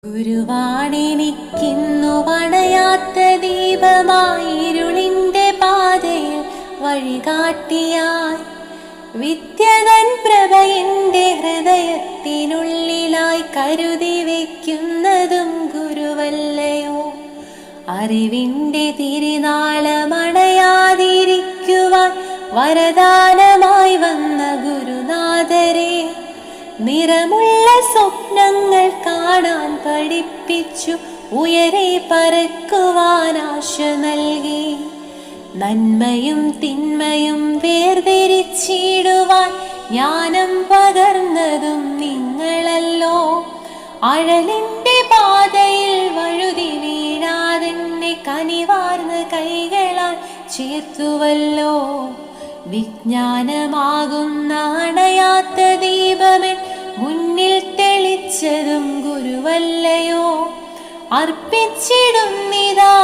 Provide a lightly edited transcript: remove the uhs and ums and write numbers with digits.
ഗുരുവാണെനിക്കിന്നു വണയാത്ത ദീപമായിരുളിന്റെ പാതയിൽ വഴികാട്ടിയായി വിദ്യതൻ പ്രഭയെന്റെ ഹൃദയത്തിനുള്ളിലായി കരുതി വയ്ക്കുന്നതും ഗുരുവല്ലയോ. അറിവിന്റെ തിരുനാളമണയാതിരിക്കുവാൻ വരദാനമായി വന്ന ഗുരുനാഥരെ, നിറമുള്ള സ്വപ്നങ്ങൾ കാണാൻ പഠിപ്പിച്ചു ഉയരെ പറക്കുവാൻ ആശ നൽകി. നന്മയും തിന്മയും വേർതിരിച്ചിടുവാൻ ജ്ഞാനം പകർന്നതും നിങ്ങളല്ലോ. അഴലിന്റെ പാതയിൽ വഴുതി വീഴാതെന്നെ കനിവാർന്ന കൈകളാൽ ചേർത്തുവല്ലോ. വിജ്ഞാനമാകുന്ന അണയാത്ത ദീപമൻ മുന്നിൽ തെളിച്ചതും ഗുരുവല്ലയോ. അർപ്പിച്ചിടുന്നിതാ